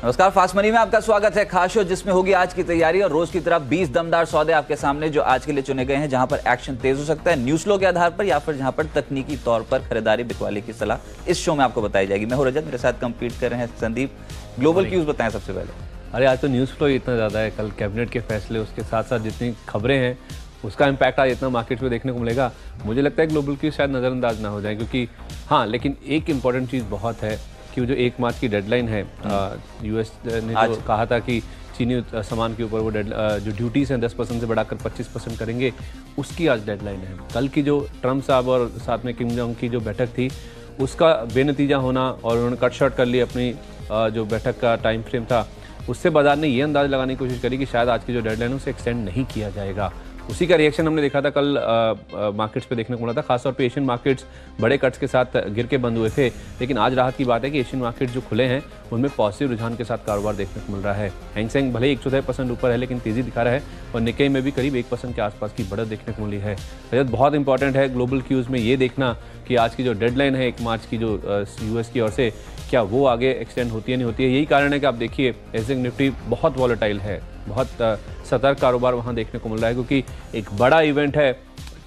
नमस्कार, fast money में आपका स्वागत है। खास शो जिसमें होगी आज की तैयारी और रोज की तरह 20 दमदार सौदे आपके सामने जो आज के लिए चुने गए हैं, जहां पर एक्शन तेज हो सकता है न्यूज फ्लो के आधार पर या फिर जहां पर तकनीकी तौर पर खरीदारी बिकवाली की सलाह इस शो में आपको बताई जाएगी। मैं हूं रजत, मेरे साथ कंपीट कर रहे हैं संदीप। ग्लोबल क्यूज बताएं सबसे पहले। अरे आज तो न्यूज़ फ्लो इतना ज़्यादा है, कल कैबिनेट के फैसले, उसके साथ साथ जितनी खबरें हैं उसका इम्पैक्ट आज इतना मार्केट में देखने को मिलेगा। मुझे लगता है ग्लोबल क्यूज शायद नज़रअंदाज ना हो जाए, क्योंकि हाँ, लेकिन एक इम्पॉर्टेंट चीज़ बहुत है कि वो जो 1 मार्च की डेडलाइन है, यूएस ने जो कहा था कि चीनी सामान के ऊपर वो जो ड्यूटीज़ हैं 10% से बढ़ाकर 25% करेंगे, उसकी आज डेडलाइन है। कल की जो ट्रम्प साहब और साथ में किम जोंग की जो बैठक थी उसका बेनतीजा होना और उन्होंने कट शॉर्ट कर ली अपनी जो बैठक का टाइम फ्रेम था, उससे बाजार ने ये अंदाज़ लगाने की कोशिश करी कि शायद आज की जो डेडलाइन है उसे एक्सटेंड नहीं किया जाएगा। उसी का रिएक्शन हमने देखा था कल मार्केट्स पे देखने को मिला था। खासतौर पे एशियन मार्केट्स बड़े कट्स के साथ गिर के बंद हुए थे, लेकिन आज राहत की बात है कि एशियन मार्केट जो खुले हैं उनमें पॉजिटिव रुझान के साथ कारोबार देखने को मिल रहा है। हैंग सेंग भले 1.4% ऊपर है लेकिन तेजी दिखा रहा है और निक्केई में भी करीब 1% के आसपास की बढ़त देखने को मिली है। बहुत इंपॉर्टेंट है ग्लोबल क्यूज़ में ये देखना कि आज की जो डेडलाइन है 1 मार्च की जो यूएस की ओर से, क्या वो आगे एक्सटेंड होती है नहीं होती है। यही कारण है कि आप देखिए एसएनपी निफ्टी बहुत वॉलेटाइल है, बहुत सतर्क कारोबार वहाँ देखने को मिल रहा है, क्योंकि एक बड़ा इवेंट है।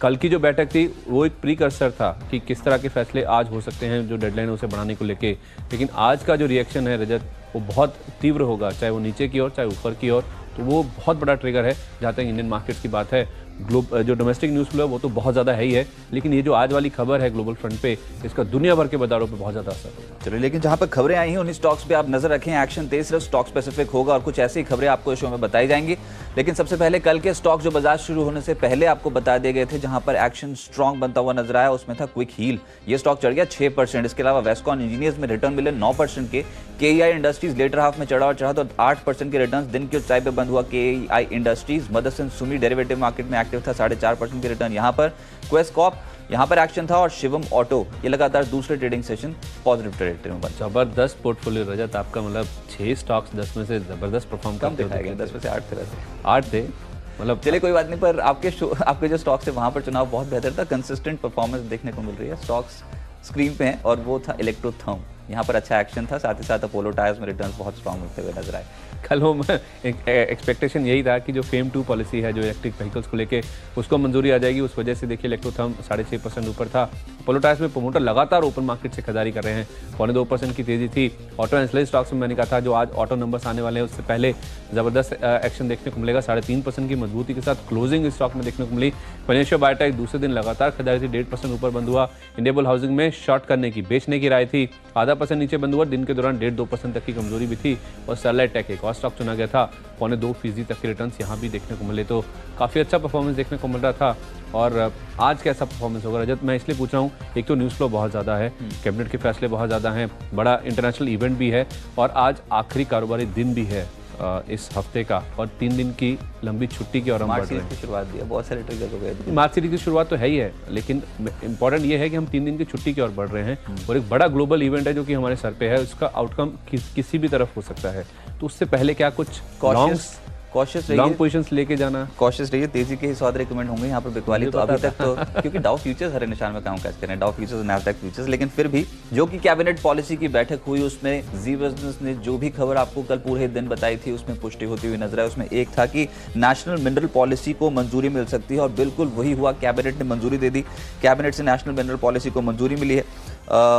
कल की जो बैठक थी वो एक प्रीकर्सर था कि किस तरह के फैसले आज हो सकते हैं जो डेडलाइन है उसे बढ़ाने को लेके, लेकिन आज का जो रिएक्शन है रजत वो बहुत तीव्र होगा, चाहे वो नीचे की ओर चाहे ऊपर की ओर। तो वो बहुत बड़ा ट्रिगर है जहाँ तक इंडियन मार्केट्स की बात है। जो डोमेस्टिक न्यूज़ फ्लो है वो तो बहुत ज़्यादा है ही है, लेकिन ये जो आज वाली खबर है ग्लोबल फ्रंट पे, इसका दुनिया भर के बाजारों पे बहुत ज़्यादा असर होगा। चलिए, लेकिन जहां पर खबरें आई हैं उन्हीं स्टॉक्स पे आप नजर रखें। एक्शन तेज सिर्फ स्टॉक स्पेसिफिक होगा और कुछ ऐसी खबरें आपको इस शो में बताई जाएंगी। लेकिन सबसे पहले कल के स्टॉक जो बाजार शुरू होने से पहले आपको बता दिए गए थे, जहां पर एक्शन स्ट्रॉन्ग बनता हुआ नजर आया, उसमें था क्विक हील। ये स्टॉक चढ़ गया 6%। इसके अलावा वेस्कॉन इंजीनियर्स में रिटर्न मिले 9% के। केईआई इंडस्ट्रीज लेटर हाफ में चढ़ा तो 8% के रिटर्न। दिन की ऊंचाई पे बंद हुआ KEI industries. Motherson Sumi derivative market में एक्टिव था, 4.5% के रिटर्न यहाँ पर। क्वेस्ट कॉर्प यहाँ पर एक्शन था और शिवम ऑटो ये लगातार दूसरे ट्रेडिंग सेशन पॉजिटिव टेरिटरी में बना। जबरदस्त पोर्टफोलियो रजत आपका, मतलब 6 स्टॉक्स 10 में से जबरदस्त परफॉर्म कम दिखाया गया, 10 में से 8 थे वैसे। 8 थे, मतलब चलिए कोई बात नहीं, पर आपके जो स्टॉक्स थे वहाँ पर चुनाव बहुत बेहतर था। कंसिस्टेंट परफॉर्मेंस देखने को मिल रही है। स्टॉक्स स्क्रीन पे हैं और वो था इलेक्ट्रोथर्म, यहाँ पर अच्छा एक्शन था। साथ ही साथ अपोलो टायर्स में रिटर्न्स बहुत स्ट्रांग होते हुए नजर आए। कल वो एक्सपेक्टेशन यही था कि जो फेम 2 पॉलिसी है जो इलेक्ट्रिक व्हीकल्स को लेके उसको मंजूरी आ जाएगी, उस वजह से देखिए इलेक्ट्रोथर्म 6.5% ऊपर था। अपोलो टायर्स में प्रोमोटर लगातार ओपन मार्केट से खरीदारी कर रहे हैं, 2.25% की तेजी थी। ऑटो एंसिलरी स्टॉक्स में मैंने कहा था जो आज ऑटो नंबर्स आने वाले हैं उससे पहले जबरदस्त एक्शन देखने को मिलेगा। 3.5% की मजबूती के साथ क्लोजिंग स्टॉक में देखने को मिली। फिनेंशियल बायोटेक दूसरे दिन लगातार खरीदारी थी, 1.5% ऊपर बंद हुआ। इंडियाबुल हाउसिंग में शॉर्ट करने की, बेचने की राय थी, 0.5% नीचे बंद हुआ। दिन के दौरान 1.5-2% तक की कमजोरी भी थी। और स्टरलाइट टेक एक और स्टॉक चुना गया था, 2.25% तक के रिटर्न्स यहाँ भी देखने को मिले। तो काफ़ी अच्छा परफॉर्मेंस देखने को मिल रहा था। और आज कैसा परफॉर्मेंस होगा रजत, मैं इसलिए पूछ रहा हूँ, एक तो न्यूज़ फ्लो बहुत ज़्यादा है, कैबिनेट के फैसले बहुत ज़्यादा हैं, बड़ा इंटरनेशनल इवेंट भी है और आज आखिरी कारोबारी दिन भी है इस हफ्ते का, और 3 दिन की लंबी छुट्टी की और हम बढ़ रहे हैं। शुरुआत दी है, बहुत सारे ट्रिगर्स हो गए। मार्च सीरीज की शुरुआत तो है ही है, लेकिन इंपॉर्टेंट ये है कि हम 3 दिन की छुट्टी की ओर बढ़ रहे हैं और एक बड़ा ग्लोबल इवेंट है जो कि हमारे सर पे है। उसका आउटकम किसी भी तरफ हो सकता है, तो उससे पहले क्या कुछ कॉशियस रहिए, लॉन्ग पोजीशंस लेके जाना, कॉशियस रहिए। तेजी के ही सौदे रिकमेंड होंगे यहाँ पर बिकवाली तो अभी तक तो क्योंकि डाउ फ्यूचर्स हरे निशान में काम काज करें, डाउ फ्यूचर्स और नैस्डैक फ्यूचर्स। लेकिन फिर भी जो कि कैबिनेट पॉलिसी की बैठक हुई उसमें जी बिजनेस ने जो भी खबर आपको कल पूरे दिन बताई थी उसमें पुष्टि होती हुई नजर आई। उसमें एक था कि नेशनल मिनरल पॉलिसी को मंजूरी मिल सकती है और बिल्कुल वही हुआ। कैबिनेट ने मंजूरी दे दी, कैबिनेट से नेशनल मिनरल पॉलिसी को मंजूरी मिली है।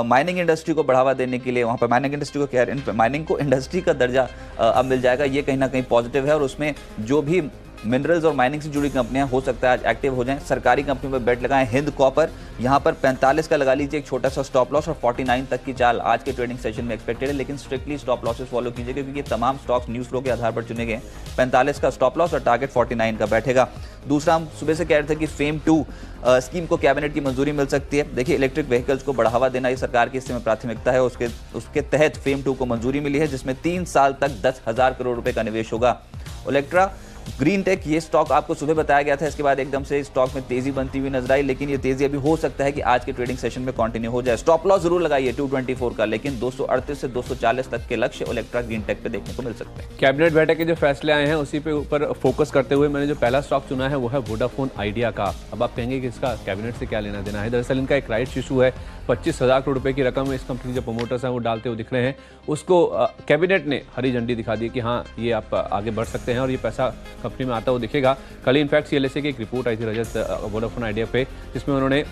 माइनिंग इंडस्ट्री को बढ़ावा देने के लिए वहाँ पर माइनिंग इंडस्ट्री को क्या, माइनिंग को इंडस्ट्री का दर्जा अब मिल जाएगा, ये कहीं ना कहीं पॉजिटिव है। और उसमें जो भी मिनरल्स और माइनिंग से जुड़ी कंपनियां हो सकता है आज एक्टिव हो जाएं। सरकारी कंपनियों पर बेट लगाएं। हिंद कॉपर यहाँ पर 45 का लगा लीजिए एक छोटा सा स्टॉप लॉस, और 49 तक की चाल आज के ट्रेडिंग सेशन में एक्सपेक्टेड है, लेकिन स्ट्रिक्टली स्टॉप लॉसेस फॉलो कीजिए क्योंकि ये तमाम स्टॉक्स न्यूज़ फ्लो के आधार पर चुने गए। 45 का स्टॉप लॉस और टारगेट 49 का बैठेगा। दूसरा, हम सुबह से कह रहे थे कि फेम 2 स्कीम को कैबिनेट की मंजूरी मिल सकती है। देखिए, इलेक्ट्रिक व्हीकल्स को बढ़ावा देना ये सरकार की इस समय प्राथमिकता है। उसके तहत फेम 2 को मंजूरी मिली है, जिसमें 3 साल तक 10,000 करोड़ रुपए का निवेश होगा। ओलेक्ट्रा ग्रीन टेक, ये स्टॉक आपको सुबह बताया गया था, इसके बाद एकदम से स्टॉक में तेजी बनती हुई नजर आई, लेकिन ये तेजी अभी हो सकता है कि आज के ट्रेडिंग सेशन में कंटिन्यू हो जाए। स्टॉप लॉस जरूर लगाइए 224 का, लेकिन 238 से 240 तक के लक्ष्य इलेक्ट्रा ग्रीन टेक पे देखने को मिल सकते हैं। कैबिनेट बैठक के जो फैसले आए हैं उसी पे ऊपर फोकस करते हुए मैंने जो पहला स्टॉक चुना है वो है वोडाफोन आइडिया का। अब आप कहेंगे कि इसका कैबिनेट से क्या लेना देना है। दरअसल इनका एक राइट्स इशू है, 25,000 करोड़ रुपए की रकम इस कंपनी के जो प्रमोटर्स हैं वो डालते हुए दिख रहे हैं। उसको कैबिनेट ने हरी झंडी दिखा दी कि हाँ ये आप आगे बढ़ सकते हैं और ये पैसा कंपनी में आता हुआ दिखेगा। कल इनफैक्ट CLSA की एक रिपोर्ट आई थी रजत वोडाफोन आइडिया पे, जिसमें उन्होंने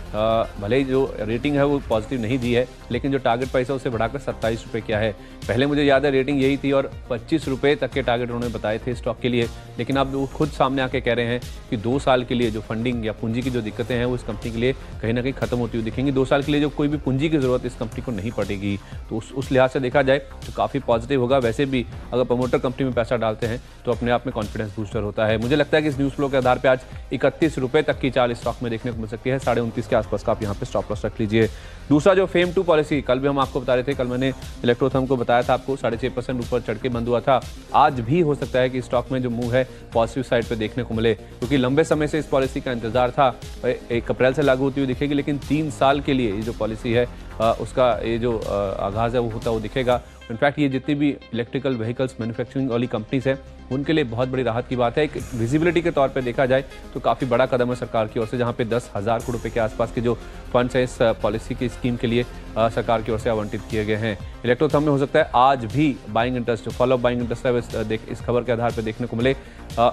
भले ही जो रेटिंग है वो पॉजिटिव नहीं दी है, लेकिन जो टारगेट प्राइस है उसे बढ़ाकर 27 रुपये किया है। पहले मुझे याद है रेटिंग यही थी और 25 रुपये तक के टारगेट उन्होंने बताए थे स्टॉक के लिए, लेकिन अब वो खुद सामने आके कह रहे हैं कि 2 साल के लिए जो फंडिंग या पूंजी की जो दिक्कतें हैं वो इस कंपनी के लिए कहीं ना कहीं खत्म होती हुई दिखेंगी। 2 साल के लिए जो कोई भी पूंजी की जरूरत इस कंपनी को नहीं पड़ेगी, तो उस लिहाज से देखा जाए तो काफ़ी पॉजिटिव होगा। वैसे भी अगर प्रमोटर कंपनी में पैसा डालते हैं तो अपने आप में कॉन्फिडेंस बूस्टर होता है। मुझे लगता है कि इस न्यूज़ फ्लो के आधार पर आज 31 रुपये तक की चाल स्टॉक में देखने को मिल सकती है। 29.5 के आसपास का आप यहाँ पे स्टॉप लॉस रख लीजिए। दूसरा जो फेम 2 पॉलिसी, कल भी हम आपको बता रहे थे, कल मैंने इलेक्ट्रोथर्म को बताया था आपको 6.5% ऊपर चढ़ के बंद हुआ था। आज भी हो सकता है कि स्टॉक में जो मूव है पॉजिटिव साइड पे देखने को मिले, क्योंकि लंबे समय से इस पॉलिसी का इंतजार था। 1 अप्रैल से लागू होती हुई दिखेगी, लेकिन 3 साल के लिए ये जो पॉलिसी है उसका ये जो आगाज़ है वो होता हुआ दिखेगा। इनफैक्ट ये जितनी भी इलेक्ट्रिकल व्हीकल्स मैन्युफैक्चरिंग वाली कंपनीज है उनके लिए बहुत बड़ी राहत की बात है। एक विजिबिलिटी के तौर पे देखा जाए तो काफ़ी बड़ा कदम है सरकार की ओर से, जहाँ पे 10,000 करोड़ रुपए के आसपास के जो फंड्स हैं इस पॉलिसी की स्कीम के लिए सरकार की ओर से आवंटित किए गए हैं। इलेक्ट्रोथर्म में हो सकता है आज भी buying interest, follow buying interest है इस खबर के आधार पर देखने को मिले।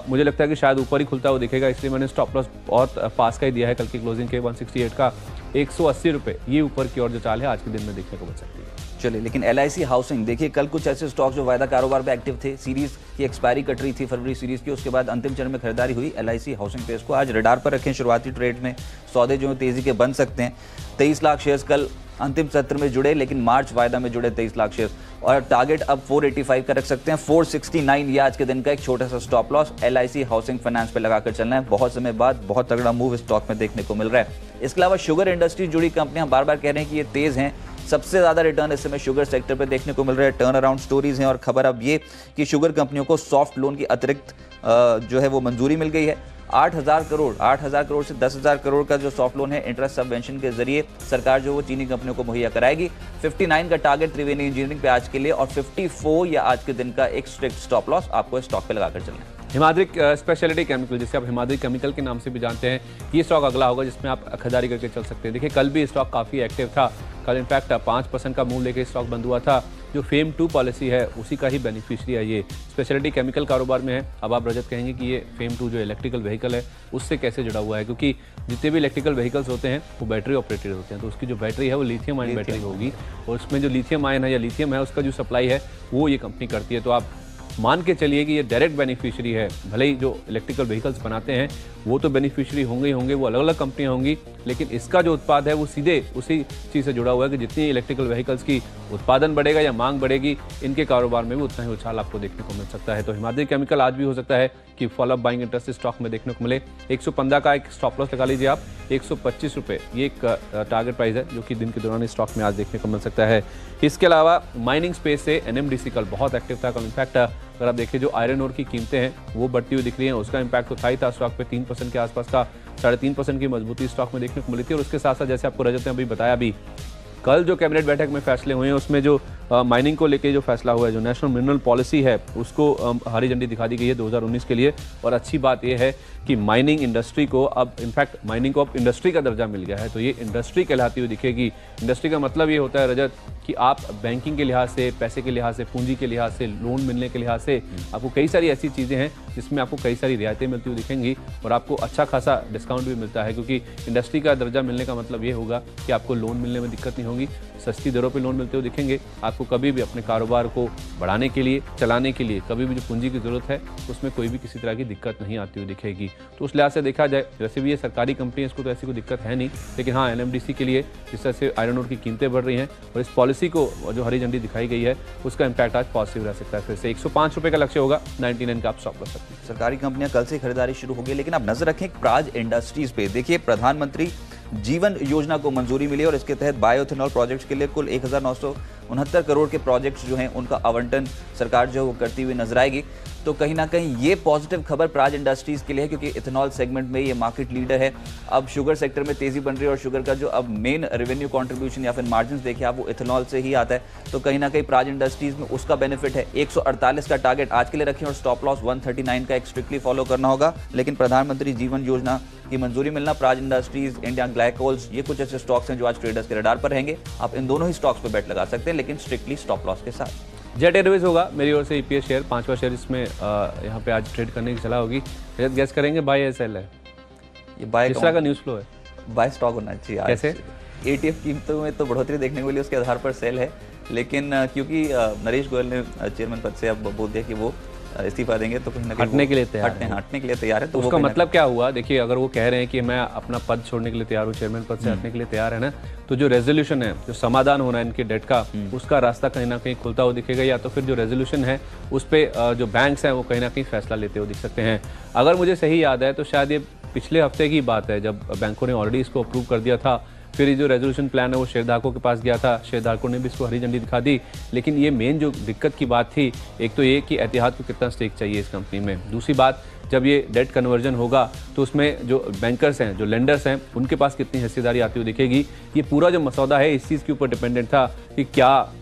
मुझे लगता है कि शायद ऊपर ही खुलता हुआ दिखेगा, इसलिए मैंने स्टॉप लॉस बहुत पास का ही दिया है कल की क्लोजिंग के 168 का। 180 रुपये ये ऊपर की ओर जो चाल है आज के दिन में देखने को मिल सकती है। चलिए, लेकिन LIC हाउसिंग देखिए, कल कुछ ऐसे स्टॉक जो वायदा कारोबार पे एक्टिव थे, सीरीज की एक्सपायरी कट रही थी फरवरी सीरीज की, उसके बाद अंतिम चरण में खरीदारी हुई LIC हाउसिंग पे। इसको आज रडार पर रखें, शुरुआती ट्रेड में सौदे जो तेजी के बन सकते हैं। 23 लाख शेयर्स कल अंतिम सत्र में जुड़े, लेकिन मार्च वायदा में जुड़े 23 लाख शेयर्स, और टारगेट अब 485 का रख सकते हैं। 469 ये आज के दिन का एक छोटा सा stop loss LIC housing finance पे लगाकर चलना है। बहुत समय बाद बहुत तगड़ा मूव स्टॉक में देखने को मिल रहा है। इसके अलावा शुगर इंडस्ट्री जुड़ी कंपनियां बार बार कह रहे हैं कि ये तेज हैं, सबसे ज्यादा रिटर्न इस समय शुगर सेक्टर पे देखने को मिल रहा है। टर्न अराउंड स्टोरीज हैं, और खबर अब ये कि शुगर कंपनियों को सॉफ्ट लोन की अतिरिक्त जो है वो मंजूरी मिल गई है। 8,000 करोड़ से 10,000 करोड़ का जो सॉफ्ट लोन है इंटरेस्ट सबवेंशन के जरिए सरकार जो वो चीनी कंपनियों को मुहैया कराएगी। 59 का टारगेट त्रिवेणी इंजीनियरिंग पे आज के लिए, और 54 या आज के दिन का एक स्ट्रिक्ट स्टॉप लॉस आपको स्टॉक पे लगाकर चलना है। हिमाद्री स्पेशलिटी केमिकल, जिसे आप हिमाद्री केमिकल के नाम से भी जानते हैं, ये स्टॉक अगला होगा जिसमें आप खरीदारी करके चल सकते हैं। देखिए कल भी स्टॉक काफ़ी एक्टिव था, कल इनफैक्ट 5% का मूव लेके स्टॉक बंद हुआ था। जो फेम 2 पॉलिसी है उसी का ही बेनिफिशियरी है ये, स्पेशलिटी केमिकल कारोबार में है। अब आप रजत कहेंगे कि ये फेम 2 जो इलेक्ट्रिकल व्हीकल है उससे कैसे जुड़ा हुआ है, क्योंकि जितने भी इलेक्ट्रिकल व्हीकल्स होते हैं वो बैटरी ऑपरेटेड होते हैं, तो उसकी जो बैटरी है वो लिथियम आयन बैटरी होगी, और उसमें जो लिथियम आयन है या लिथियम है उसका जो सप्लाई है वो ये कंपनी करती है। तो आप मान के चलिए कि ये डायरेक्ट बेनिफिशियरी है। भले ही जो इलेक्ट्रिकल व्हीकल्स बनाते हैं वो तो बेनिफिशियरी होंगे ही होंगे, वो अलग अलग कंपनियां होंगी, लेकिन इसका जो उत्पाद है वो सीधे उसी चीज़ से जुड़ा हुआ है कि जितनी इलेक्ट्रिकल व्हीकल्स की उत्पादन बढ़ेगा या मांग बढ़ेगी, इनके कारोबार में भी उतना ही उछाल आपको देखने को मिल सकता है। तो हिमाद्री केमिकल आज भी हो सकता है कि फॉलोअप बाइंग इंटरेस्ट स्टॉक में देखने को मिले। 115 का एक स्टॉप लॉस लगा लीजिए आप। 125 रुपये ये एक टारगेट प्राइस है जो कि दिन के दौरान स्टॉक में आज देखने को मिल सकता है। इसके अलावा माइनिंग स्पेस से NMDC कल बहुत एक्टिव था। कल इनफैक्ट अगर आप देखिए जो आयरन ओर की कीमतें हैं वो बढ़ती हुई दिख रही हैं, उसका इम्पैक्ट तो था ही था स्टॉक पे। 3% के आसपास का 3.5% की मजबूती स्टॉक में देखने को मिली थी। और उसके साथ साथ जैसे आपको रजत ने अभी बताया भी, कल जो कैबिनेट बैठक में फैसले हुए हैं उसमें जो माइनिंग को लेके जो फैसला हुआ है, जो नेशनल मिनरल पॉलिसी है उसको हरी झंडी दिखा दी गई है 2019 के लिए। और अच्छी बात यह है कि माइनिंग इंडस्ट्री को अब इनफैक्ट माइनिंग को अब इंडस्ट्री का दर्जा मिल गया है, तो ये इंडस्ट्री कहलाती हुई दिखेगी। इंडस्ट्री का मतलब ये होता है रजत कि आप बैंकिंग के लिहाज से, पैसे के लिहाज से, पूंजी के लिहाज से, लोन मिलने के लिहाज से आपको कई सारी ऐसी चीज़ें हैं जिसमें आपको कई सारी रियायतें मिलती हुई दिखेंगी और आपको अच्छा खासा डिस्काउंट भी मिलता है, क्योंकि इंडस्ट्री का दर्जा मिलने का मतलब ये होगा कि आपको लोन मिलने में दिक्कत नहीं होगी, सस्ती दरों पे लोन मिलते हुए दिखेंगे। आपको कभी भी अपने कारोबार को बढ़ाने के लिए, चलाने के लिए कभी भी जो पूंजी की जरूरत है उसमें कोई भी किसी तरह की दिक्कत नहीं आती हुई दिखेगी। तो उस लिहाज से देखा जाए, वैसे भी ये सरकारी कंपनी है, इसको तो ऐसी कोई दिक्कत है नहीं, लेकिन हाँ NMDC के लिए जिस तरह से आयरन ओर की कीमतें बढ़ रही हैं और इस पॉलिसी को जो हरी झंडी दिखाई गई है उसका इम्पैक्ट आज पॉजिटिव रह सकता है। फिर से 105 रुपये का लक्ष्य होगा, 99 का आप स्टॉप कर सकते हैं। सरकारी कंपनियां कल से खरीदारी शुरू होगी, लेकिन आप नजर रखें प्राज इंडस्ट्रीज पे। देखिए प्रधानमंत्री जीवन योजना को मंजूरी मिली और इसके तहत बायोइथेनॉल प्रोजेक्ट्स के लिए कुल 1969 करोड़ के प्रोजेक्ट्स जो हैं उनका आवंटन सरकार जो है वो करती हुई नजर आएगी। तो कहीं ना कहीं ये पॉजिटिव खबर प्राज इंडस्ट्रीज के लिए है, क्योंकि इथेनॉल सेगमेंट में ये मार्केट लीडर है। अब शुगर सेक्टर में तेजी बन रही है और शुगर का जो अब मेन रेवेन्यू कंट्रीब्यूशन या फिर मार्जिन देखिए आप, वो इथेनॉल से ही आता है। तो कहीं ना कहीं प्राज इंडस्ट्रीज में उसका बेनिफिट है। 148 का टारगेट आज के लिए रखें और स्टॉप लॉस 139 का एक स्ट्रिक्टली फॉलो करना होगा। लेकिन प्रधानमंत्री जीवन योजना की मंजूरी मिलना, प्राज इंडस्ट्रीज, इंडिया ग्लाइकोल्स, ये कुछ ऐसे स्टॉक्स हैं जो आज ट्रेडर्स के रडार पर रहेंगे। आप इन दोनों ही स्टॉक्स पर बेट लगा सकते हैं, लेकिन स्ट्रिक्टली स्टॉप लॉस के साथ। जेट एयरवेज होगा मेरी ओर से ईपीएस शेयर, 5वां शेयर इसमें यहाँ पे आज ट्रेड करने की सलाह होगी। गैस करेंगे बाय या सेल है? ये बाय किस तरह का न्यूज़ फ्लो है? बाय स्टॉक होना चाहिए। कैसे? एटीएफ कीमतों में तो बढ़ोतरी देखने को मिली, उसके आधार पर सेल है। लेकिन क्योंकि नरेश गोयल ने चेयरमैन पद से अब बोल दिया कि वो इस्तीफा देंगे, तो कहीं ना कहीं हटने के लिए तैयार है। तो उसका मतलब क्या हुआ? देखिए, अगर वो कह रहे हैं कि मैं अपना पद छोड़ने के लिए तैयार हूँ, चेयरमैन पद से हटने के लिए तैयार है ना, तो जो रेजोल्यूशन है, जो समाधान होना है इनके डेट का, उसका रास्ता कहीं ना कहीं खुलता हुआ दिखेगा। या तो फिर जो रेजोल्यूशन है उस पर जो बैंक्स हैं वो कहीं ना कहीं फैसला लेते हुए दिख सकते हैं। अगर मुझे सही याद है तो शायद ये पिछले हफ्ते की बात है, जब बैंकों ने ऑलरेडी इसको अप्रूव कर दिया था। फिर ये जो रेजोल्यूशन प्लान है वो शेयरधारकों के पास गया था, शेयरधारकों ने भी इसको हरी झंडी दिखा दी। लेकिन ये मेन जो दिक्कत की बात थी, एक तो ये कि एतिहाद को कितना स्टेक चाहिए इस कंपनी में। दूसरी बात, जब ये डेट कन्वर्जन होगा तो उसमें जो बैंकर्स हैं, जो लेंडर्स हैं, उनके पास कितनी हिस्सेदारी आती हुई दिखेगी। ये पूरा जो मसौदा है इस चीज़ के ऊपर डिपेंडेंट था कि क्या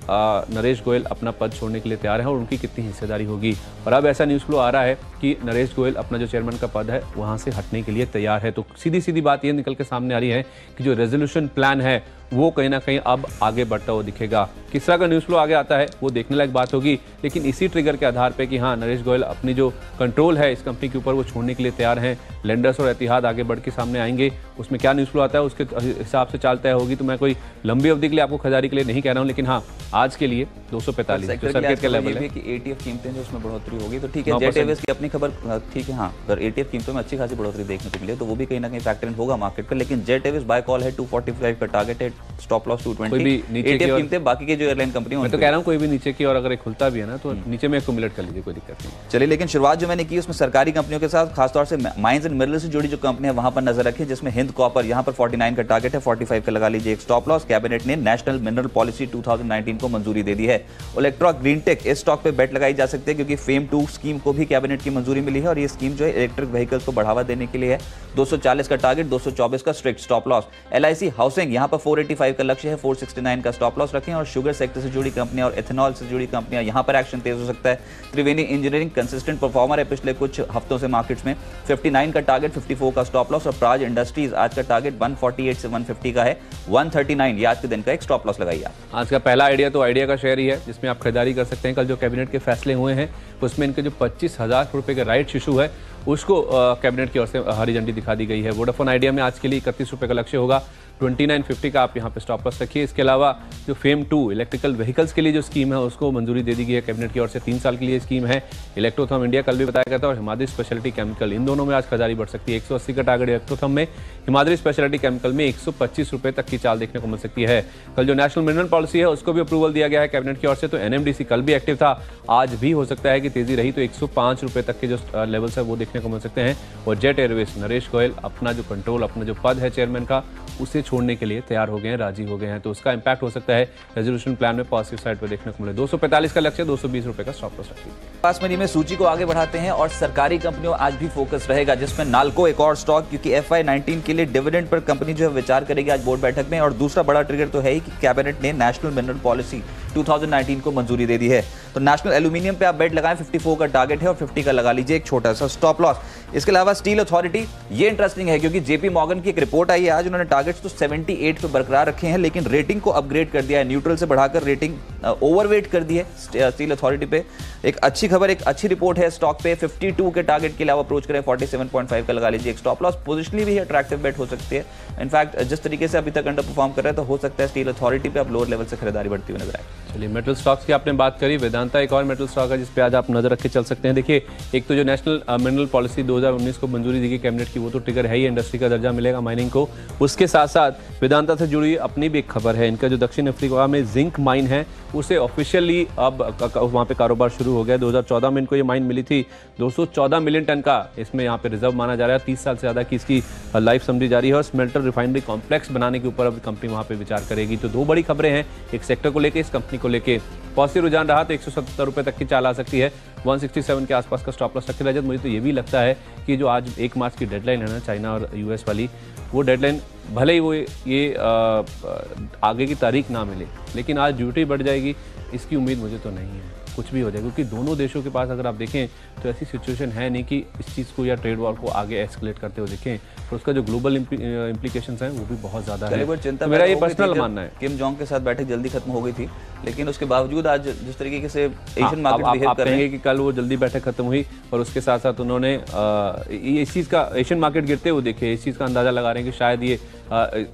नरेश गोयल अपना पद छोड़ने के लिए तैयार है और उनकी कितनी हिस्सेदारी होगी। और अब ऐसा न्यूज़ फ्लो आ रहा है कि नरेश गोयल अपना जो चेयरमैन का पद है वहाँ से हटने के लिए तैयार है। तो सीधी सीधी बात ये निकल के सामने आ रही है कि जो रेजोल्यूशन प्लान है वो कहीं ना कहीं अब आगे बढ़ता हुआ दिखेगा। किस तरह का न्यूज़ फ्लो आगे आता है वो देखने लायक बात होगी। लेकिन इसी ट्रिगर के आधार पे कि हाँ, नरेश गोयल अपनी जो कंट्रोल है इस कंपनी के ऊपर वो छोड़ने के लिए तैयार हैं, लेंडर्स और एतिहाद आगे बढ़ के सामने आएंगे। उसमें क्या न्यूज़ फ्लो आता है उसके हिसाब से चाल तय होगी। तो मैं कोई लंबी अवधि के लिए आपको खरीदारी के लिए नहीं कह रहा हूँ, लेकिन हाँ, आज के लिए 245 जो सर्किट के लेवल है कि एटीएफ कीमतें जो उसमें बढ़ोतरी होगी, तो ठीक है। जेट एयरवेज की अपनी खबर ठीक है, हाँ, अगर एटीएफ कीमतों में अच्छी खासी बढ़ोतरी देखने को मिले तो वो भी कहीं ना कहीं फैक्टर इन होगा मार्केट पर। लेकिन जेट एयरवेज बाय कॉल है, 245 का टारगेट है, स्टॉप लॉस 220। एटीएफ कीमतें बाकी के जो एयरलाइन कंपनी, मैं तो कह रहा हूँ कोई भी नीचे की, और अगर एक खुलता भी है ना तो नीचे में एक्यूमुलेट कर लीजिए, कोई दिक्कत नहीं। चलिए, लेकिन शुरुआत जो मैंने की उसमें सरकारी कंपनियों के साथ, खासतौर से माइंस एंड मिनरल्स से जुड़ी जो कंपनी है वहां पर नजर रखिए, जिसमें हिंद कॉपर, यहां पर 49 का टारगेट है, 45 का लगा लीजिए एक स्टॉप लॉस। कैबिनेट ने नेशनल मिनरल पॉलिसी 2019 को मंजूरी दे दी है। इलेक्ट्रा ग्रीनटेक, इस स्टॉक पे बेट लगाई जा सकती है क्योंकि फेम 2 स्कीम को भी कैबिनेट की मंजूरी मिली है और ये स्कीम जो है इलेक्ट्रिक व्हीकल्स को बढ़ावा देने के लिए है। 240 का टारगेट, 224 का strict stop loss. LIC housing, यहां पर 485 का लक्ष्य है, 469 का स्टॉप लॉस रखें। और शुगर सेक्टर से जुड़ी कंपनियां और एथेनॉल से जुड़ी कंपनियां, यहां पर एक्शन तेज हो सकता है। त्रिवेणी इंजीनियरिंग कंसिस्टेंट परफॉर्मर है पिछले कुछ हफ्तों से मार्केट्स में, 59 का टारगेट, 54 का स्टॉप लॉस। और प्राज इंडस्ट्रीज, आज का टारगेट 148 से 150 का है, 139 ये आज के दिन का एक स्टॉप लॉस लगाइए। आज का पहला आइडिया तो आइडिया का शेयर ही है, जिसमें आप खरीदारी कर सकते हैं। कल जो कैबिनेट के फैसले हुए हैं उसमें इनके जो 25,000 करोड़ रुपए का राइट इशू है उसको कैबिनेट की ओर से हरी झंडी दिखा दी गई है। वोडाफोन आइडिया में आज के लिए 31 रुपए का लक्ष्य होगा, 2950 का आप यहाँ पे स्टॉप लॉस रखिए। इसके अलावा जो फेम 2 इलेक्ट्रिकल व्हीकल्स के लिए जो स्कीम है उसको मंजूरी दे दी गई है कैबिनेट की ओर से, 3 साल के लिए स्कीम है। इलेक्ट्रोथर्म इंडिया कल भी बताया गया था, और हिमाद्री स्पेशलिटी केमिकल, इन दोनों में आज खरीदारी बढ़ सकती है। 180 का टारगेट इलेक्ट्रोथर्म में, हिमाद्री स्पेशलिटी केमिकल में 125 रुपए तक की चाल देखने को मिल सकती है। कल जो नेशनल मिनरल पॉलिसी है उसको भी अप्रूवल दिया गया है कैबिनेट की ओर से, तो एनएमडीसी कल भी एक्टिव था, आज भी हो सकता है कि तेजी रही तो 105 रुपए तक के जो लेवल्स है वो देखने को मिल सकते हैं। और जेट एयरवेज, नरेश गोयल अपना जो कंट्रोल, अपना जो पद है चेयरमैन का, उसे छोड़ने के लिए तैयार हो गए हैं, राजी हो गए हैं। तो उसका इंपैक्ट हो सकता है रेजोल्यूशन प्लान में पॉजिटिव साइड पर देखने को मिले। 245 का लक्ष्य, 220 रुपए का स्टॉप लॉस रखिए। पास में सूची को आगे बढ़ाते हैं और सरकारी कंपनियों आज भी फोकस रहेगा, जिसमें नाल्को एक और स्टॉक, क्योंकि FY19 के लिए डिविडेंड पर कंपनी जो है विचार करेगी आज बोर्ड बैठक में। और दूसरा बड़ा ट्रिगर तो है ही कि कैबिनेट ने नेशनल मिनरल पॉलिसी 2019 को मंजूरी दे दी है। तो नेशनल एल्यूमिनियम पे आप बेट लगाएं, 54 का टारगेट है और 50 का लगा लीजिए एक छोटा सा स्टॉप लॉस। इसके अलावा स्टील अथॉरिटी, ये इंटरेस्टिंग है क्योंकि जेपी मॉर्गन की एक रिपोर्ट आई है आज, उन्होंने टारगेट्स तो 78 पे बरकरार रखे हैं, लेकिन रेटिंग को अपग्रेड कर दिया है, न्यूट्रल से बढ़ाकर रेटिंग ओवरवेट कर दी है स्टील अथॉरिटी पे। एक अच्छी खबर, एक अच्छी रिपोर्ट है स्टॉक पे। 52 के टारगेट के लिए आप अप्रोच करें, 47.5 का लगा लीजिए एक स्टॉप लॉस। पोजिशनली भी अट्रैक्टिव बेट हो सकती है। इनफैक्ट जिस तरीके से अभी तक अंडर परफॉर्म कर रहा है तो हो सकता है स्टील अथॉरिटी पे आप लोअर लेवल से खरीदारी बढ़ती हुई नजर आए। चलिए, मेटल स्टॉक्स की आपने बात करी, वेदांता एक और मेटल स्टॉक है जिस पे आज आप नजर रख के चल सकते हैं। देखिए, एक तो जो नेशनल मिनरल पॉलिसी 2019 को मंजूरी दी गई कैबिनेट की, वो तो ट्रिगर है ही, इंडस्ट्री का दर्जा मिलेगा माइनिंग को। उसके साथ साथ वेदांता से जुड़ी अपनी भी एक खबर है, इनका जो दक्षिण अफ्रीका में जिंक माइन है उसे ऑफिशियली अब वहाँ पे कारोबार शुरू हो गया। 2014 में इनको ये माइन मिली थी, 214 मिलियन टन का इसमें यहाँ पे रिजर्व माना जा रहा है। 30 साल से ज़्यादा की इसकी लाइफ समझी जा रही है और स्मेल्टर रिफाइनरी कॉम्प्लेक्स बनाने के ऊपर अब कंपनी वहाँ पे विचार करेगी। तो दो बड़ी खबरें हैं, एक सेक्टर को लेकर इस कंपनी को लेके पॉजिटिव रुझान रहा तो 170 रुपये तक की चाल आ सकती है। 167 के आसपास का स्टॉप लॉस रखे रजत। मुझे तो ये भी लगता है कि जो आज 1 मार्च की डेडलाइन है ना चाइना और यूएस वाली, वो डेडलाइन भले ही वो ये आगे की तारीख ना मिले, लेकिन आज ड्यूटी बढ़ जाएगी इसकी उम्मीद मुझे तो नहीं है। कुछ भी हो जाए, क्योंकि दोनों देशों के पास अगर आप देखें तो ऐसी सिचुएशन है नहीं कि इस चीज़ को या ट्रेड वॉर को आगे एस्केलेट करते हुए देखें, तो उसका जो ग्लोबल इम्प्लीकेशंस हैं वो भी बहुत ज़्यादा है। चिंता तो मेरा ये पर्सनल मानना है। किम जोंग के साथ बैठक जल्दी खत्म हो गई थी, लेकिन उसके बावजूद आज जिस तरीके से एशियन मार्केट बिहेव कर रहे हैं कि कल वो जल्दी बैठक खत्म हुई और उसके साथ साथ उन्होंने इस चीज़ का एशियन मार्केट गिरते हुए देखे, इस चीज़ का अंदाजा लगा रहे हैं कि शायद ये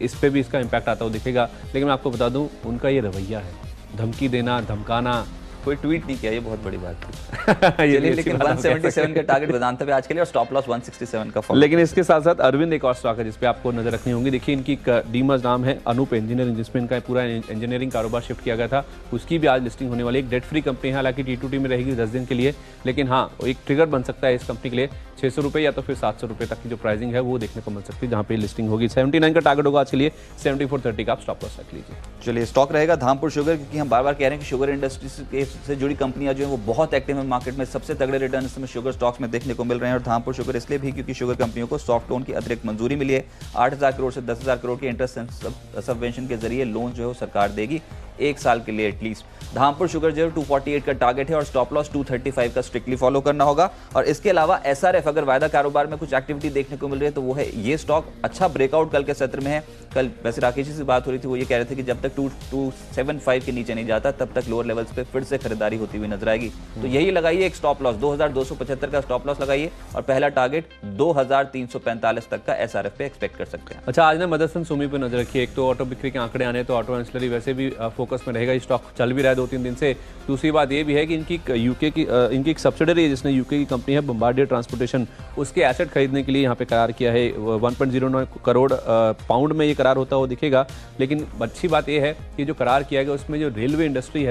इस पे भी इसका इम्पैक्ट आता हुआ दिखेगा। लेकिन मैं आपको बता दूं उनका ये रवैया है, धमकी देना, धमकाना। कोई ट्वीट नहीं किया, ये बहुत बड़ी बात थी। चलिए, लेकिन 177 का टारगेट वेदांता पे आज के लिए और स्टॉप लॉस 167 का फॉलो। लेकिन इसके साथ साथ अरविंद एक और स्टॉक है जिस पे आपको नजर रखनी होगी। देखिए इनकी डीमर्ज नाम है अनूप इंजीनियरिंग, जिसमें इनका पूरा इंजीनियरिंग कारोबार शिफ्ट किया गया था, उसकी भी आज लिस्टिंग होने वाली। एक डेट फ्री कंपनी है, हालांकि T2T में रहेगी 10 दिन के लिए, लेकिन हाँ एक ट्रिगर बन सकता है इस कंपनी के लिए। 600 रुपये या तो फिर 700 रुपये तक की जो प्राइसिंग है वो देखने को मिल सकती है, जहाँ पे लिस्टिंग होगी। 79 का टारगेट होगा आज के लिए, 74.30 का आप स्टॉप लॉस रख लीजिए। चलिए, स्टॉक रहेगा धामपुर शुगर, क्योंकि हम बार बार कह रहे हैं कि शुगर इंडस्ट्री से जुड़ी कंपनियां जो है वो बहुत एक्टिव है मार्केट में। सबसे तगड़े रिटर्न इस समय शुगर स्टॉक्स में देखने को मिल रहे हैं, और धामपुर शुगर इसलिए भी क्योंकि शुगर कंपनियों को सॉफ्ट लोन की अतिरिक्त मंजूरी मिली है। 8,000 करोड़ से 10,000 करोड़ के इंटरेस्ट सबवेंशन के जरिए लोन जो है वो सरकार देगी 1 साल के लिए एटलीस्ट। धामपुर शुगर जो है 248 का टारगेट है और स्टॉप लॉस 235 का स्ट्रिक्टली फॉलो करना होगा। और इसके अलावा SRF, अगर वायदा कारोबार में कुछ एक्टिविटी देखने को मिल रही है तो वो है ये स्टॉक। अच्छा ब्रेकआउट कल के सत्र में है। कल वैसे राकेश जी से बात हो रही थी, वो ये कह रहे थे कि जब तक 275 के नीचे नहीं जाता तब तक लोअर लेवल्स पे फिर से खरीदारी होती हुई नजर आएगी। तो यही लगाइए एक स्टॉप लॉस 2275 का स्टॉप लॉस लगाइए, और पहला टारगेट 2345 तक का SRF पे एक्सपेक्ट कर सकते हैं। अच्छा, आज ना मदरसन सुमी पे नजर रखिए। एक तो ऑटो बिक्री के आंकड़े आने, तो ऑटो एंसिलरी वैसे भी फोकस में रहेगा, स्टॉक चल भी रहा है 2-3 दिन से। दूसरी बात ये भी है कि इनकी यूके की इनकी एक सब्सिडरी है जिसने यूके की कंपनी है बम्बार्डियर ट्रांसपोर्टेशन, उसके एसेट खरीदने के लिए यहाँ पे करार किया है। 1.09 करोड़ पाउंड में ये करार होता हुआ दिखेगा। लेकिन अच्छी बात यह है कि जो करार किया गया उसमें जो रेल इंडस्ट्री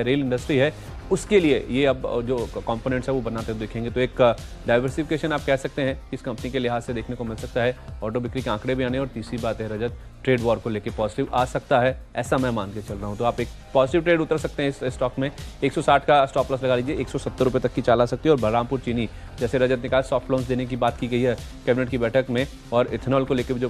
है उसके लिए ये अब जो कंपोनेंट्स है वो बनाते हुए दिखेंगे। तो एक डाइवर्सिफिकेशन आप कह सकते हैं इस कंपनी के लिहाज से देखने को मिल सकता है। ऑटो बिक्री के आंकड़े भी आने, और तीसरी बात है रजत, ट्रेड वॉर को लेके पॉजिटिव आ सकता है, ऐसा मैं मान के चल रहा हूं। तो आप एक पॉजिटिव ट्रेड उतर सकते हैं इस स्टॉक में। 160 का स्टॉप लॉस लगा लीजिए, 170 रुपये तक की चाल आ सकती है। और बलरामपुर चीनी, जैसे रजत ने कहा, सॉफ्ट लोन्स देने की बात की गई है कैबिनेट की बैठक में, और इथेनॉल को लेकर जो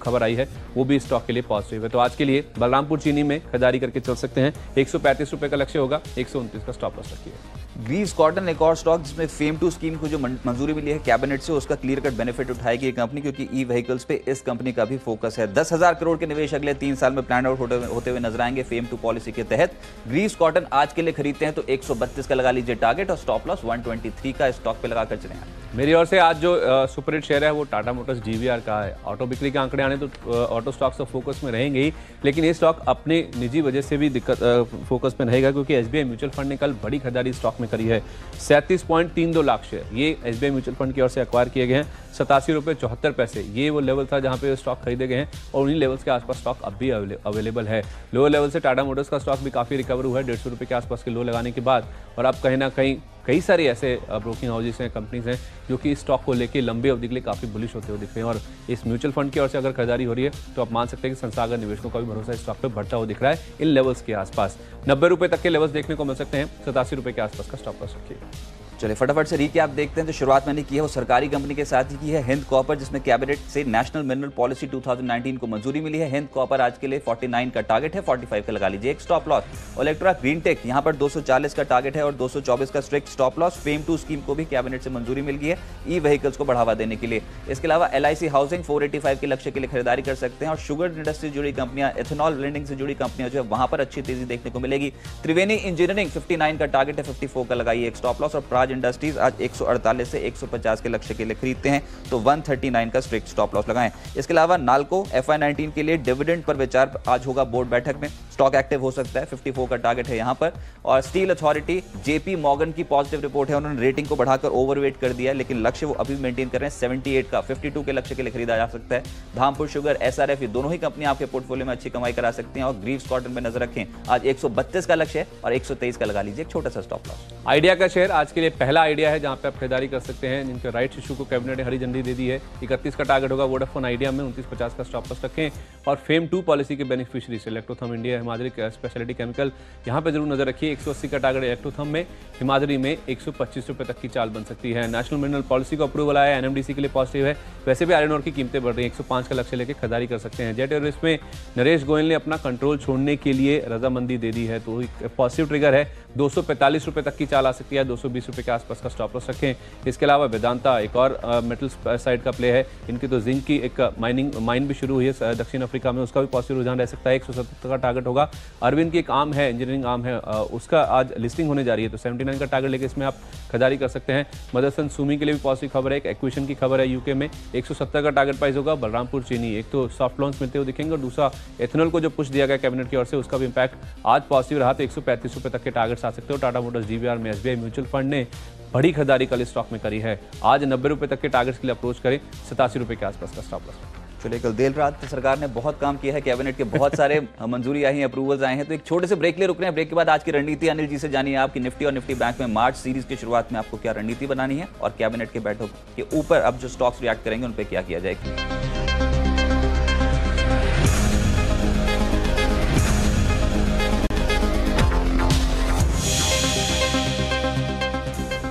खबर आई है वो भी स्टॉक के लिए पॉजिटिव है। तो आज के लिए बलरामपुर चीनी में खरीदारी करके चल सकते हैं। 135 रुपये का लक्ष्य होगा, 129 का स्टॉप लॉस रखिए। ग्रीव्स कॉटन एक और स्टॉक जिसमें फेम 2 स्कीम को जो मंजूरी मिली है कैबिनेट से, उसका क्लियर कट बेनिफिट उठाएगी ये कंपनी, क्योंकि ई व्हीकल्स पे इस कंपनी का भी फोकस है। 10,000 करोड़ के निवेश अगले 3 साल में प्लान आउट होते हुए नजर आएंगे फेम 2 पॉलिसी के तहत। ग्रीव्स कॉटन आज के लिए खरीदते हैं तो 132 का लगा लीजिए टारगेट, और स्टॉप लॉस 123 का स्टॉक पे लगाकर चले हैं। मेरी ओर से आज जो सुपरहिट शेयर है वो टाटा मोटर्स GVR का है। ऑटो बिक्री के आंकड़े आने तो ऑटो स्टॉक्स तो फोकस में रहेंगे ही, लेकिन ये स्टॉक अपने निजी वजह से भी फोकस में रहेगा, क्योंकि SBI म्यूचुअल फंड ने कल बड़ी खरीदारी स्टॉक में करी है। 37.32 लाख शेयर ये SBI म्यूचुअल फंड की ओर से एक्वायर किए गए हैं। 87 रुपये 74 पैसे ये वो लेवल था जहाँ पे स्टॉक खरीदे गए हैं, और उन्हीं लेवल्स के आसपास स्टॉक अब भी अवेलेबल है। लोअर लेवल से टाटा मोटर्स का स्टॉक भी काफ़ी रिकवर हुआ है 150 रुपये के आसपास के लो लगाने के बाद। और अब कहीं ना कहीं कई सारे ऐसे ब्रोकिंग हाउसेस हैं, कंपनीज हैं जो कि स्टॉक को लेके लंबे अवधि के लिए काफ़ी बुलिश होते हुए दिख रहे हैं। और इस म्यूचुअल फंड की ओर से अगर खरीदारी हो रही है तो आप मान सकते हैं कि संस्थागत निवेशकों का भी भरोसा इस स्टॉक पर बढ़ता हुआ दिख रहा है। इन लेवल्स के आसपास 90 रुपये तक के लेवल्स देखने को मिल सकते हैं। 87 रुपये के आसपास का स्टॉप लॉस रखिए। चलिए फटाफट से रीकैप देखते हैं। तो शुरुआत मैंने की है वो सरकारी कंपनी के साथ ही की है, हिंद कॉपर, जिसमें कैबिनेट से नेशनल मिनरल पॉलिसी 2019 को मंजूरी मिली है। हिंद कॉपर आज के लिए 49 का टारगेट है, 45 का लगा लीजिए एक स्टॉप लॉस। इलेक्ट्रा ग्रीनटेक यहाँ पर 240 का टारगेट है और 224 का strict stop loss. Fame 2 scheme को भी कैबिनेट से मंजूरी मिल गई है ई व्हीकल्स को बढ़ावा देने के लिए। इसके अलावा LIC हाउसिंग 485 के लक्ष्य के लिए खरीदारी कर सकते हैं। और शुगर इंडस्ट्री से जुड़ी कंपनियां, एथेनॉल ब्लेंडिंग से जुड़ी कंपनियां जो है वहां पर अच्छी तेजी देखने को मिलेगी। त्रिवेणी इंजीनियरिंग 59 का टारगेट है, 54 का लगाइए एक स्टॉप लॉस। और प्राज इंडस्ट्रीज आज 148 से 150 के लक्ष्य के लिए खरीदते हैं तो 139 का स्ट्रिक्ट स्टॉप लॉस लगाएं। इसके अलावा नाल्को FY19 के लिए डिविडेंड पर विचार आज होगा बोर्ड बैठक में, स्टॉक एक्टिव हो सकता है, 54 का टारगेट है यहां पर। और स्टील अथॉरिटी JP मॉर्गन की पॉजिटिव रिपोर्ट है, उन्होंने रेटिंग को बढ़ाकर ओवरवेट कर दिया है, लेकिन लक्ष्य वो अभी मेंटेन कर रहे हैं 78 का, 52 के लक्ष्य के लिए खरीदा जा सकता है। धामपुर शुगर, SRF ये दोनों ही कंपनियां आपके पोर्टफोलियो में अच्छी कमाई करा सकती हैं। और ग्रीव्स कॉटन में नजर रखें, आज 132 का लक्ष्य है और 123 का लगा लीजिए एक छोटा सा स्टॉप लॉस। आइडिया का शेयर आज के लिए पहला आइडिया है जहां पे आप खरीदारी कर सकते हैं, जिनके राइट इशू को कैबिनेट ने हरी झंडी दे दी है। 31 का टारगेट होगा। वोडाफोन आइडिया में 29.50 का स्टॉप लॉस रखें। और फेम 2 पॉलिसी के beneficiary Electrotherm India, Himadri speciality chemical, यहाँ पे जरूर नजर रखिए। 180 का टारगेट इलेक्ट्रोथर्म में, हिमाद्री में 125 रुपये तक की चाल बन सकती है। नेशनल मिनरल पॉलिसी का अप्रूवल आया, एनएमडीसी के लिए पॉजिटिव है। वैसे भी आयरन ओर की कीमतें बढ़ रही हैं, 105 का लक्ष्य लेकर खरीदारी कर सकते हैं। जेट एयरवेज में नरेश गोयल ने अपना कंट्रोल छोड़ने के लिए रजामंदी दे दी है, तो एक पॉजिटिव ट्रिगर है। 245 रुपये तक की चाल आ सकती है। 220 रुपये के आसपास का स्टॉप लॉस रखें। इसके अलावा वेदांता एक और मेटल साइड का प्ले है। इनकी तो जिंक की एक माइन भी शुरू हुई है दक्षिण अफ्रीका में, उसका भी पॉजिटिव रुझान रह सकता है। 170 का टारगेट होगा। अरविंद की एक आर्म है, इंजीनियरिंग आर्म है, उसका आज लिस्टिंग होने जा रही है, तो 79 का टारगेट लेकर इसमें आप खरीदारी कर सकते हैं। मदरसन सुमी के लिए भी पॉजिटिव खबर है। एक एक्विजिशन की खबर है यूके में, 170 का टारगेट प्राइस होगा। बलरामपुर चीनी एक तो सॉफ्ट लॉन्च मिलते हुए दिखेंगे, और दूसरा एथेनॉल को जो पुश दिया गया कैबिनेट की ओर से, उसका भी इंपैक्ट आज पॉजिटिव रहा, तो 135 रुपये तक के टारगेट्स आ सकते हो। टाटा मोटर्स, डीवीआर में एसबीआई म्यूचुअल फंड ने बड़ी खरीदारी कल स्टॉक में करी है। आज 90 रुपये तक के टारगेट्स के लिए अप्रोच करें। 87 रुपये के आसपास का स्टॉप लॉस। चलिए, कल देर रात सरकार ने बहुत काम किया है, कैबिनेट के बहुत सारे मंजूरी आई है, अप्रूवल्स आए हैं, तो एक छोटे से ब्रेक ले रुक रहे हैं। ब्रेक के बाद आज की रणनीति अनिल जी से जानिए आपकी निफ्टी और निफ्टी बैंक में मार्च सीरीज की शुरुआत में आपको क्या रणनीति बनानी है, और कैबिनेट के बैठक के ऊपर अब जो स्टॉक्स रिएक्ट करेंगे उन पर क्या किया जाएगा।